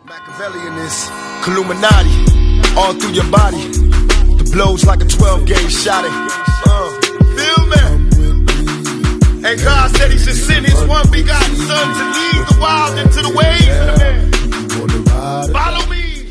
Machiavellianism, Illuminati, all through your body. The blows like a 12-gauge shot. Feel me? And God said He should send His one begotten Son to lead the wild into the ways of the man. Follow me.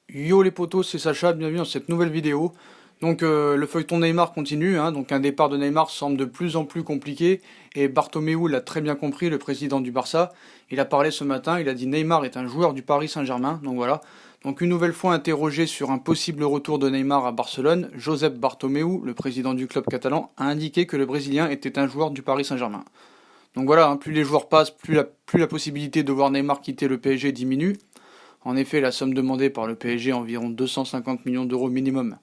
Yo les potos, c'est Sacha, bienvenue dans cette nouvelle vidéo. Donc le feuilleton Neymar continue, donc un départ de Neymar semble de plus en plus compliqué, et Bartomeu l'a très bien compris, le président du Barça. Il a parlé ce matin, il a dit Neymar est un joueur du Paris Saint-Germain, donc voilà. Donc une nouvelle fois interrogé sur un possible retour de Neymar à Barcelone, Josep Bartomeu, le président du club catalan, a indiqué que le Brésilien était un joueur du Paris Saint-Germain. Donc voilà, plus les joueurs passent, plus la possibilité de voir Neymar quitter le PSG diminue. En effet, la somme demandée par le PSG, environ 250 millions d'euros minimum,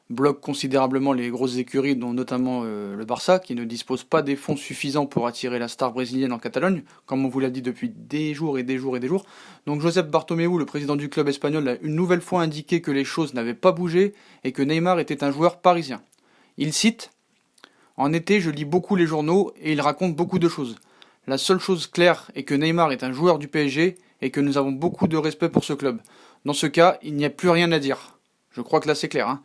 bloque considérablement les grosses écuries, dont notamment le Barça, qui ne dispose pas des fonds suffisants pour attirer la star brésilienne en Catalogne, comme on vous l'a dit depuis des jours et des jours et des jours. Donc Josep Bartomeu, le président du club espagnol, a une nouvelle fois indiqué que les choses n'avaient pas bougé et que Neymar était un joueur parisien. Il cite « En été, je lis beaucoup les journaux et ils racontent beaucoup de choses. La seule chose claire est que Neymar est un joueur du PSG et que nous avons beaucoup de respect pour ce club. Dans ce cas, il n'y a plus rien à dire. » Je crois que là c'est clair,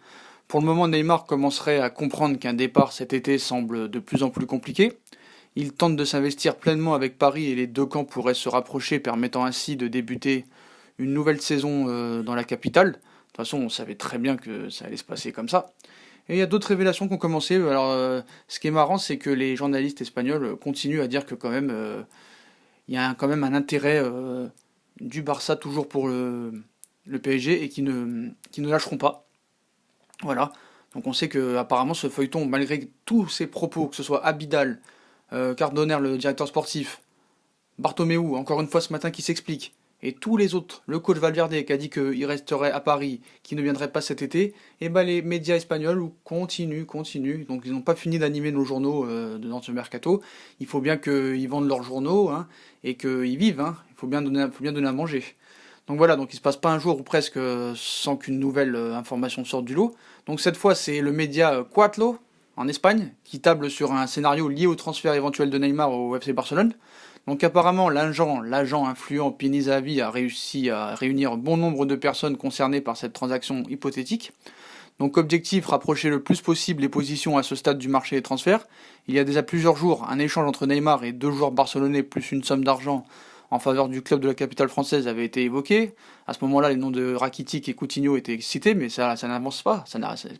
Pour le moment, Neymar commencerait à comprendre qu'un départ cet été semble de plus en plus compliqué. Il tente de s'investir pleinement avec Paris et les deux camps pourraient se rapprocher, permettant ainsi de débuter une nouvelle saison dans la capitale. De toute façon, on savait très bien que ça allait se passer comme ça. Et il y a d'autres révélations qui ont commencé. Alors, ce qui est marrant, c'est que les journalistes espagnols continuent à dire que quand même, il y a quand même un intérêt du Barça toujours pour le PSG et qui ne lâcheront pas. Voilà, donc on sait que apparemment ce feuilleton, malgré tous ses propos, que ce soit Abidal, Cardonner, le directeur sportif, Bartomeu, encore une fois ce matin qui s'explique, et tous les autres, le coach Valverde qui a dit qu'il resterait à Paris, qui ne viendrait pas cet été, et les médias espagnols continuent, donc ils n'ont pas fini d'animer nos journaux dans ce mercato. Il faut bien qu'ils vendent leurs journaux et qu'ils vivent, il faut bien donner à manger. Donc voilà, donc il se passe pas un jour ou presque sans qu'une nouvelle information sorte du lot. Donc cette fois, c'est le média Cuatlo, en Espagne, qui table sur un scénario lié au transfert éventuel de Neymar au FC Barcelone. Donc apparemment, l'agent influent Pini Zahavi a réussi à réunir bon nombre de personnes concernées par cette transaction hypothétique. Donc objectif, rapprocher le plus possible les positions à ce stade du marché des transferts. Il y a déjà plusieurs jours, un échange entre Neymar et deux joueurs barcelonais plus une somme d'argent en faveur du club de la capitale française avait été évoqué. À ce moment-là, les noms de Rakitic et Coutinho étaient cités, mais ça n'avance pas.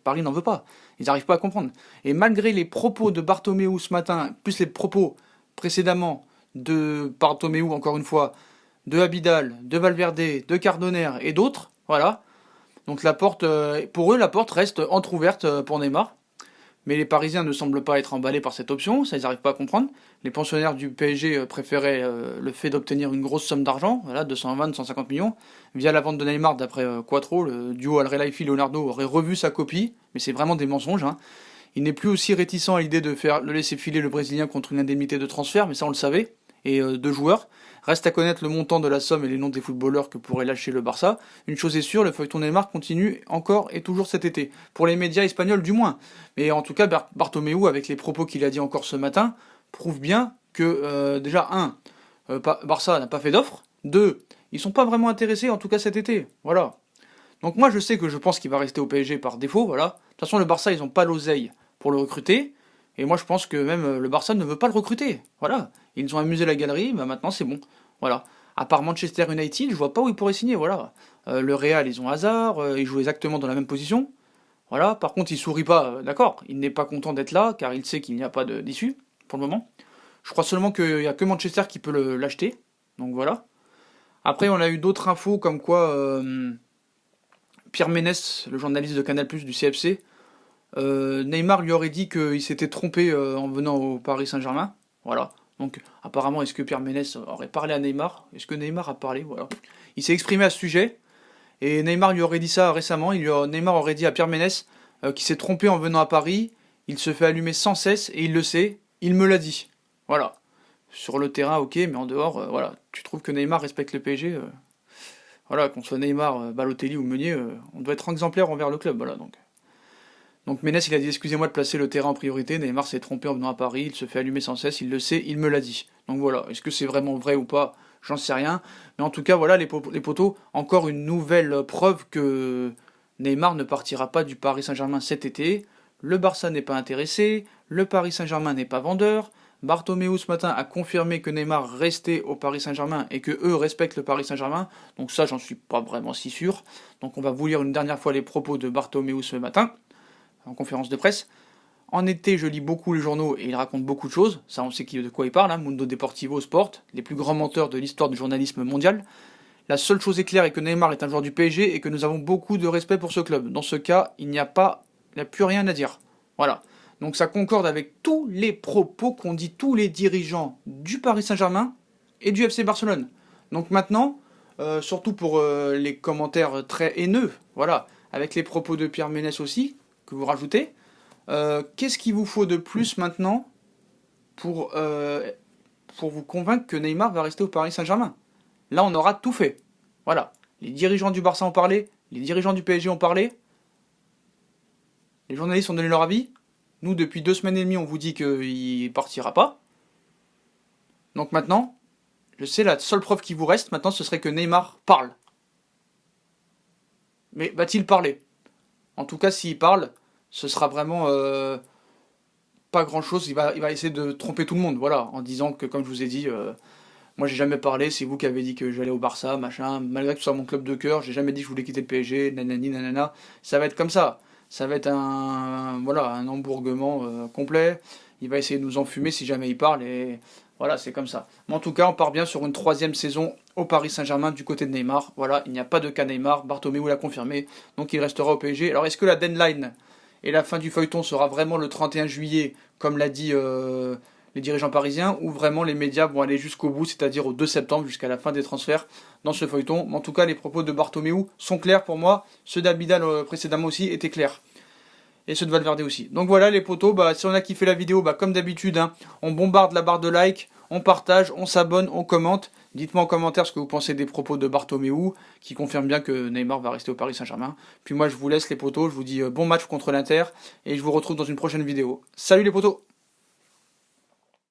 Paris n'en veut pas. Ils n'arrivent pas à comprendre. Et malgré les propos de Bartomeu ce matin, plus les propos précédemment de Bartomeu, encore une fois, de Abidal, de Valverde, de Cardonner et d'autres, voilà. Donc pour eux, la porte reste entrouverte pour Neymar. Mais les Parisiens ne semblent pas être emballés par cette option, ça ils n'arrivent pas à comprendre. Les pensionnaires du PSG préféraient le fait d'obtenir une grosse somme d'argent, 220-150 millions, via la vente de Neymar d'après Quattro, le duo Al Khelaifi Leonardo aurait revu sa copie, mais c'est vraiment des mensonges. Il n'est plus aussi réticent à l'idée de laisser filer le Brésilien contre une indemnité de transfert, mais ça on le savait, et deux joueurs. Reste à connaître le montant de la somme et les noms des footballeurs que pourrait lâcher le Barça. Une chose est sûre, le feuilleton Neymar continue encore et toujours cet été. Pour les médias espagnols du moins. Mais en tout cas, Bartomeu, avec les propos qu'il a dit encore ce matin, prouve bien que déjà, Barça n'a pas fait d'offre. 2, ils sont pas vraiment intéressés, en tout cas cet été. Voilà. Donc moi je pense qu'il va rester au PSG par défaut, voilà. De toute façon le Barça, ils n'ont pas l'oseille pour le recruter. Et moi je pense que même le Barça ne veut pas le recruter. Voilà. Ils ont amusé la galerie, maintenant c'est bon. Voilà. À part Manchester United, je vois pas où ils pourraient signer, voilà. Le Real, ils ont Hazard, ils jouent exactement dans la même position. Voilà. Par contre, il sourit pas, d'accord. Il n'est pas content d'être là, car il sait qu'il n'y a pas d'issue, pour le moment. Je crois seulement qu'il n'y a que Manchester qui peut l'acheter. Donc voilà. Après, on a eu d'autres infos, comme quoi Pierre Ménès, le journaliste de Canal+, du CFC, Neymar lui aurait dit qu'il s'était trompé en venant au Paris Saint-Germain. Voilà. Donc apparemment, est-ce que Pierre Ménès aurait parlé à Neymar? Est-ce que Neymar a parlé? Voilà. Il s'est exprimé à ce sujet. Et Neymar lui aurait dit ça récemment. Neymar aurait dit à Pierre Ménès qu'il s'est trompé en venant à Paris. Il se fait allumer sans cesse et il le sait. Il me l'a dit. Voilà. Sur le terrain, ok, mais en dehors, voilà. Tu trouves que Neymar respecte le PSG Voilà, qu'on soit Neymar, Balotelli ou Meunier, on doit être exemplaire envers le club. Voilà, donc Ménès, il a dit excusez-moi de placer le terrain en priorité, Neymar s'est trompé en venant à Paris, il se fait allumer sans cesse, il le sait, il me l'a dit. Donc voilà, est-ce que c'est vraiment vrai ou pas? j'en sais rien. Mais en tout cas, voilà les potos, encore une nouvelle preuve que Neymar ne partira pas du Paris Saint-Germain cet été. Le Barça n'est pas intéressé, le Paris Saint-Germain n'est pas vendeur. Bartomeu ce matin a confirmé que Neymar restait au Paris Saint-Germain et que eux respectent le Paris Saint-Germain. Donc ça, j'en suis pas vraiment si sûr. Donc on va vous lire une dernière fois les propos de Bartomeu ce matin, en conférence de presse. En été, je lis beaucoup les journaux et ils racontent beaucoup de choses. Ça, on sait de quoi ils parlent, hein. Mundo Deportivo, Sport, les plus grands menteurs de l'histoire du journalisme mondial. La seule chose est claire est que Neymar est un joueur du PSG et que nous avons beaucoup de respect pour ce club. Dans ce cas, il n'y a plus rien à dire. Voilà. Donc ça concorde avec tous les propos qu'ont dit tous les dirigeants du Paris Saint-Germain et du FC Barcelone. Donc maintenant, surtout pour les commentaires très haineux, voilà, avec les propos de Pierre Ménès aussi, que vous rajoutez, qu'est-ce qu'il vous faut de plus maintenant pour vous convaincre que Neymar va rester au Paris Saint-Germain? Là, on aura tout fait. Voilà. Les dirigeants du Barça ont parlé, les dirigeants du PSG ont parlé, les journalistes ont donné leur avis. Nous, depuis 2 semaines et demie, on vous dit qu'il partira pas. Donc maintenant, je sais, la seule preuve qui vous reste maintenant, ce serait que Neymar parle. Mais va-t-il parler? En tout cas, s'il parle, ce sera vraiment pas grand-chose. Il va essayer de tromper tout le monde, voilà, en disant que, comme je vous ai dit, moi j'ai jamais parlé, c'est vous qui avez dit que j'allais au Barça, machin, malgré que ce soit mon club de cœur, j'ai jamais dit que je voulais quitter le PSG, nanani, nanana. Ça va être comme ça. Ça va être un embourgement complet. Il va essayer de nous enfumer si jamais il parle. Et voilà, c'est comme ça. Mais en tout cas, on part bien sur une 3e saison au Paris Saint-Germain du côté de Neymar. Voilà, il n'y a pas de cas Neymar. Bartomeu l'a confirmé. Donc il restera au PSG. Alors est-ce que la deadline et la fin du feuilleton sera vraiment le 31 juillet, comme l'a dit les dirigeants parisiens, ou vraiment les médias vont aller jusqu'au bout, c'est-à-dire au 2 septembre, jusqu'à la fin des transferts dans ce feuilleton? Mais en tout cas, les propos de Bartomeu sont clairs pour moi. Ceux d'Abidal précédemment aussi étaient clairs. Et ceux de Valverde aussi. Donc voilà les potos, si on a kiffé la vidéo, comme d'habitude, hein, on bombarde la barre de like, on partage, on s'abonne, on commente. Dites-moi en commentaire ce que vous pensez des propos de Bartomeu, qui confirme bien que Neymar va rester au Paris Saint-Germain. Puis moi je vous laisse les potos, je vous dis bon match contre l'Inter, et je vous retrouve dans une prochaine vidéo. Salut les potos!